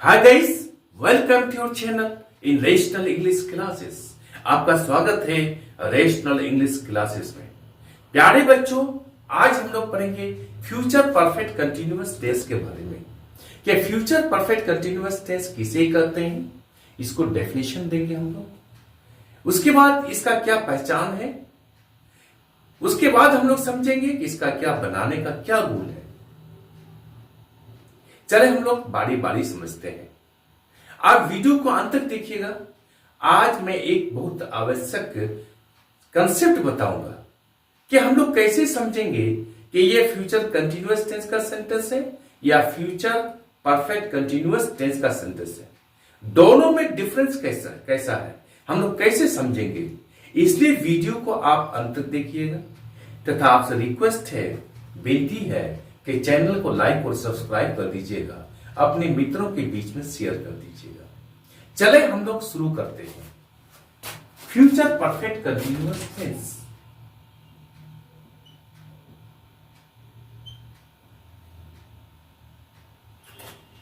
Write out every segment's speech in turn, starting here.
Hi guys, welcome to your channel in rational English classes. आपका स्वागत है rational English classes में। प्यारे बच्चों, आज हम लोग पढ़ेंगे फ्यूचर परफेक्ट कंटिन्यूअस टेंस के बारे में कि फ्यूचर परफेक्ट कंटिन्यूअस टेंस किसे कहते हैं, इसको डेफिनेशन देंगे हम लोग। उसके बाद इसका क्या पहचान है, उसके बाद हम लोग समझेंगे कि इसका क्या बनाने का क्या रूल है। चले हम लोग बारी बारी समझते हैं। आप वीडियो को अंत तक देखिएगा। आज मैं एक बहुत आवश्यक कंसेप्ट बताऊंगा कि हम लोग कैसे समझेंगे कि ये फ्यूचर कंटिन्यूअस टेंस का सेंटेंस है या फ्यूचर परफेक्ट कंटिन्यूअस टेंस का सेंटेंस है। दोनों में डिफरेंस कैसा कैसा है, हम लोग कैसे समझेंगे। इसलिए वीडियो को आप अंत तक देखिएगा तथा आपसे रिक्वेस्ट है, विनती है कि चैनल को लाइक और सब्सक्राइब कर दीजिएगा, अपने मित्रों के बीच में शेयर कर दीजिएगा। चले हम लोग शुरू करते हैं। Future perfect continuous tense.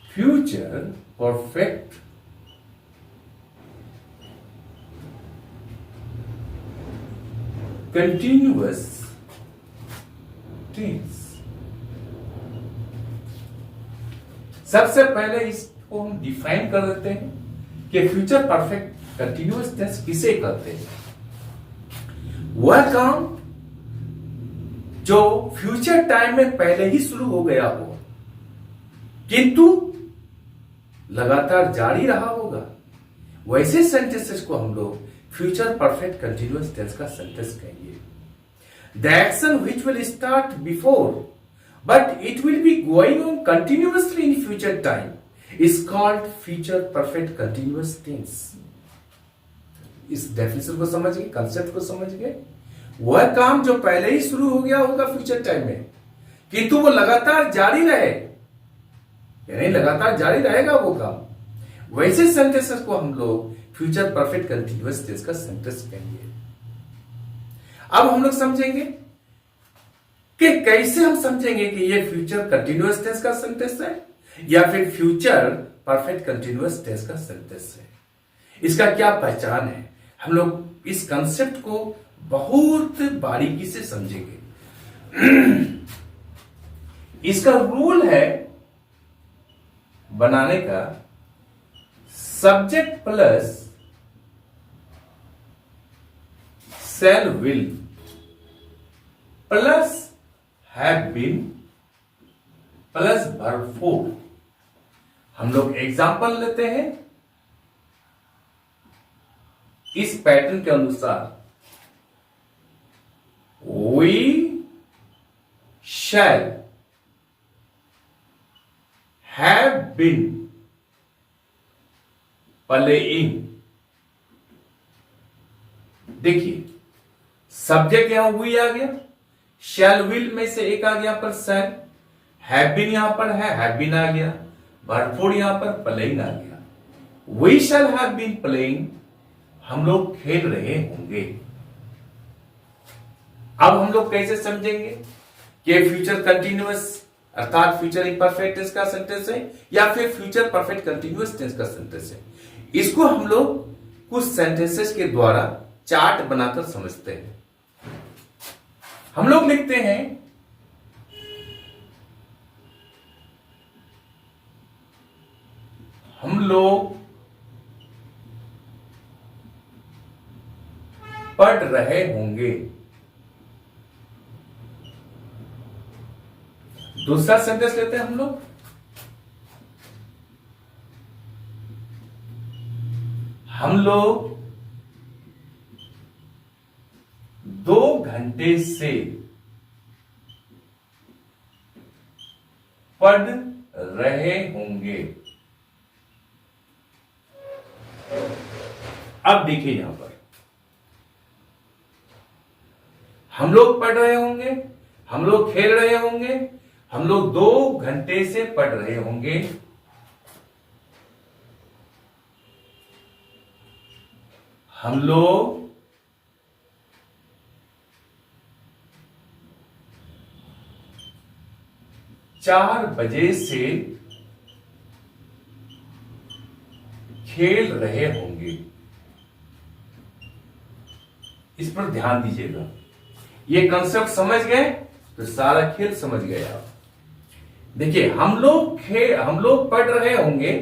Future perfect continuous tense. सबसे पहले इसको हम डिफाइन कर देते हैं कि फ्यूचर परफेक्ट कंटिन्यूअस टेंस किसे कहते हैं। वह काम जो फ्यूचर टाइम में पहले ही शुरू हो गया हो किंतु लगातार जारी रहा होगा, वैसे सेंटेंसेस को हम लोग फ्यूचर परफेक्ट कंटिन्यूअस टेंस का सेंटेंस कहेंगे। The action which will start before but it will be going on continuously in future time is called future perfect continuous tense। इस डेफिनेशन को समझ गए, कंसेप्ट को समझ गए। वह काम जो पहले ही शुरू हो गया होगा फ्यूचर टाइम में किंतु वो लगातार जारी रहे, यानी लगातार जारी रहेगा वो काम, वैसे सेंटेंसेस को हम लोग फ्यूचर परफेक्ट कंटिन्यूअस टेंस का सेंटेंस कहेंगे। अब हम लोग समझेंगे कि कैसे हम समझेंगे कि ये फ्यूचर कंटिन्यूअस टेंस का सेंटेंस है या फिर फ्यूचर परफेक्ट कंटिन्यूअस टेंस का सेंटेंस है। इसका क्या पहचान है, हम लोग इस कंसेप्ट को बहुत बारीकी से समझेंगे। इसका रूल है बनाने का, subject plus shell will plus have been plus verb four. हम लोग एग्जाम्पल लेते हैं इस पैटर्न के अनुसार। We shall have been playing। देखिए सब्जेक्ट यहां we आ गया, शैल विल में से एक आ गया पर शैल, हैव बीन यहां पर है, हैव बीन आ गया, वर्ब फोर यहां पर प्लेइंग आ गया। We shall have been playing, हम लोग खेल रहे होंगे। अब हम लोग कैसे समझेंगे कि फ्यूचर कंटिन्यूअस अर्थात फ्यूचर इम्परफेक्ट टेंस का सेंटेंस है या फिर फ्यूचर परफेक्ट कंटिन्यूअस टेंस का सेंटेंस है। इसको हम लोग कुछ सेंटेंसेस के द्वारा चार्ट बनाकर समझते हैं। हम लोग लिखते हैं हम लोग पढ़ रहे होंगे। दूसरा सेंटेंस लेते हैं हम लोग, हम लोग 2 घंटे से पढ़ रहे होंगे। अब देखिए यहां पर हम लोग पढ़ रहे होंगे, हम लोग खेल रहे होंगे, हम लोग 2 घंटे से पढ़ रहे होंगे। हम लोग 4 बजे से खेल रहे होंगे। इस पर ध्यान दीजिएगा। ये कंसेप्ट समझ गए तो सारा खेल समझ गए आप। देखिए, हम लोग पढ़ रहे होंगे,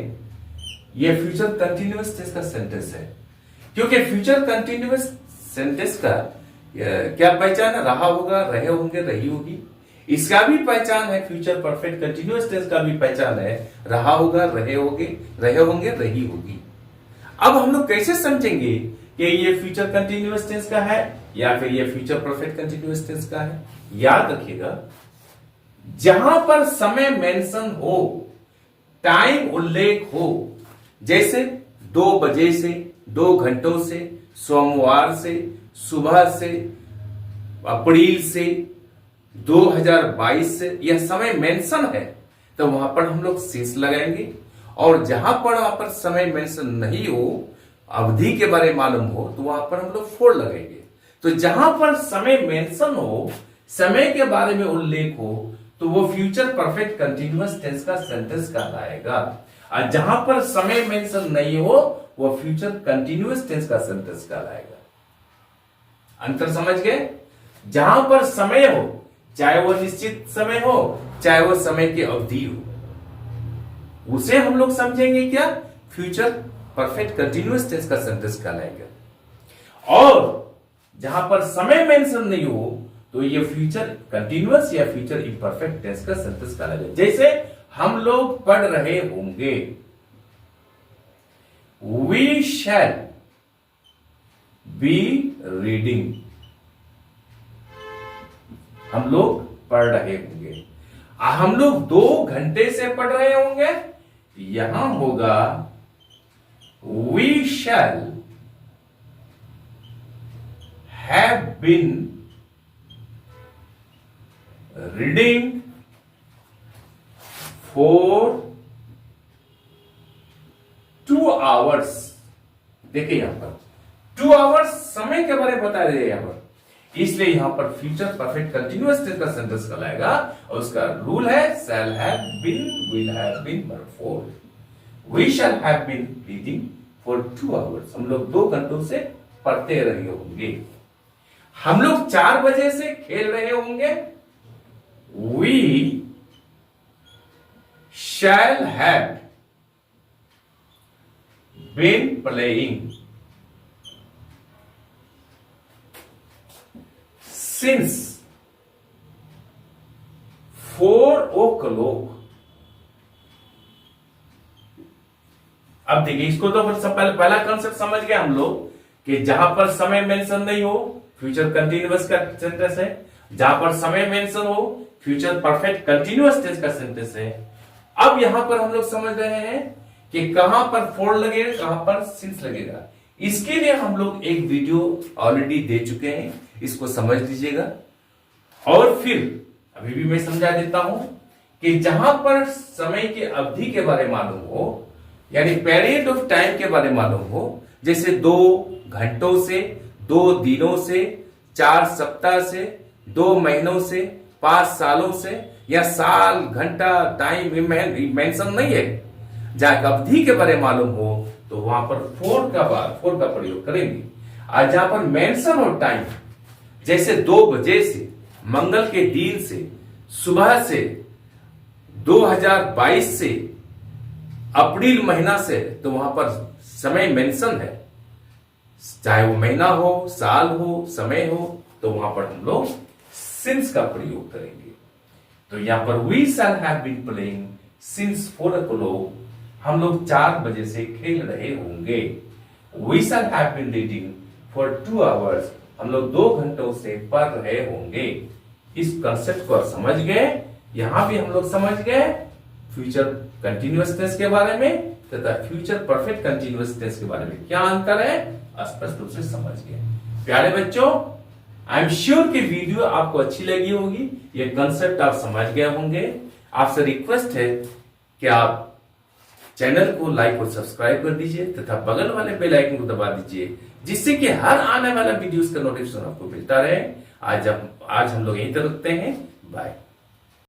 ये फ्यूचर कंटिन्यूअस टेंस का सेंटेंस है, क्योंकि फ्यूचर कंटिन्यूअस सेंटेंस का क्या पहचान है? रहा होगा, रहे होंगे, रही होगी। इसका भी पहचान है, फ्यूचर परफेक्ट कंटिन्यूअस टेंस का भी पहचान है, रहा होगा, रहे होंगे, रही होगी। अब हम लोग कैसे समझेंगे कि ये फ्यूचर कंटिन्यूअस टेंस का है या फिर ये फ्यूचर परफेक्ट कंटिन्यूअस टेंस का है? याद रखिएगा, जहां पर समय मेंशन हो, टाइम उल्लेख हो, जैसे 2 बजे से, 2 घंटों से, सोमवार से, सुबह से, अप्रैल से, 2022 से, यह समय मेंशन है तो वहां पर हम लोग सिंस लगाएंगे। और जहां पर वहां पर समय मेंशन नहीं हो, अवधि के बारे में मालूम हो, तो वहां पर हम लोग फोर लगाएंगे। तो जहां पर समय मेंशन हो, समय के बारे में उल्लेख हो, तो वो फ्यूचर परफेक्ट कंटिन्यूअस टेंस का सेंटेंस कहलाएगा। और जहां पर समय मेंशन नहीं हो, वो फ्यूचर कंटिन्यूअस टेंस का सेंटेंस कहलाएगा। अंतर समझ गए? जहां पर समय हो, चाहे वो निश्चित समय हो, चाहे वो समय की अवधि हो, उसे हम लोग समझेंगे क्या? फ्यूचर परफेक्ट कंटिन्यूअस टेंस का सेंटेंस कहलाएगा। और जहां पर समय मेंशन नहीं हो, तो ये फ्यूचर कंटिन्यूअस या फ्यूचर इम्परफेक्ट टेंस का सेंटेंस कहलाएगा। जैसे हम लोग पढ़ रहे होंगे, वी शैल बी रीडिंग। हम लोग पढ़ रहे होंगे। हम लोग 2 घंटे से पढ़ रहे होंगे, यहां होगा we shall have been reading for 2 hours. देखिए यहां पर 2 आवर्स समय के बारे में बता रहे हैं यहां पर, इसलिए यहां पर फ्यूचर परफेक्ट कंटिन्यूअस टेंस का सेंटेंस कहलाएगा। और उसका रूल है shall have been, will have been, for. We shall have been reading for 2 hours. हम लोग 2 घंटों से पढ़ते रहे होंगे। हम लोग 4 बजे से खेल रहे होंगे, we shall have been playing since 4 o'clock। अब देखिए, इसको तो पहला कंसेप्ट समझ गए हम लोग कि जहां पर समय मेंशन नहीं हो, फ्यूचर कंटिन्यूअस का सेंटेंस है। जहां पर समय मेंशन हो, फ्यूचर परफेक्ट कंटिन्यूअस टेंस का सेंटेंस है। अब यहां पर हम लोग समझ रहे हैं कि कहां पर फोर लगेगा, कहां पर सिंस लगेगा। इसके लिए हम लोग एक वीडियो ऑलरेडी दे चुके हैं, इसको समझ लीजिएगा। और फिर अभी भी मैं समझा देता हूं कि जहां पर समय की अवधि के बारे में मालूम हो, यानी पीरियड ऑफ टाइम के बारे में मालूम हो, जैसे 2 घंटों से, 2 दिनों से, 4 सप्ताह से, 2 महीनों से, 5 सालों से, या साल, घंटा, टाइम मेंशन नहीं है। जहां अवधि के बारे में मालूम हो तो वहां पर फोर का प्रयोग करेंगे। और जहां पर मेंशन हो टाइम, जैसे 2 बजे से, मंगल के दिन से, सुबह से, 2022 से, अप्रैल महीना से, तो वहां पर समय मेंशन है। चाहे वो महीना हो, साल हो, समय हो, तो वहां पर हम लोग सिंस का प्रयोग करेंगे। तो यहां पर we shall have been playing since 4 o'clock। हम लोग 4 बजे से खेल रहे होंगे। We shall have been reading for 2 hours. हम लोग 2 घंटों से पढ़ रहे होंगे। इस कंसेप्ट को समझ गए। यहां भी हम लोग समझ गए फ्यूचर कंटिन्यूअस टेंस के बारे में तथा फ्यूचर परफेक्ट कंटिन्यूअस टेंस के बारे में क्या अंतर है, स्पष्ट रूप से समझ गए। प्यारे बच्चों, आई एम श्योर कि वीडियो आपको अच्छी लगी होगी, ये कंसेप्ट आप समझ गए होंगे। आपसे रिक्वेस्ट है कि आप चैनल को लाइक और सब्सक्राइब कर दीजिए तथा बगल वाले बेल आइकन को दबा दीजिए, जिससे कि हर आने वाला वीडियोस का नोटिफिकेशन आपको मिलता रहे। आज हम लोग यहीं तक रखते हैं। बाय।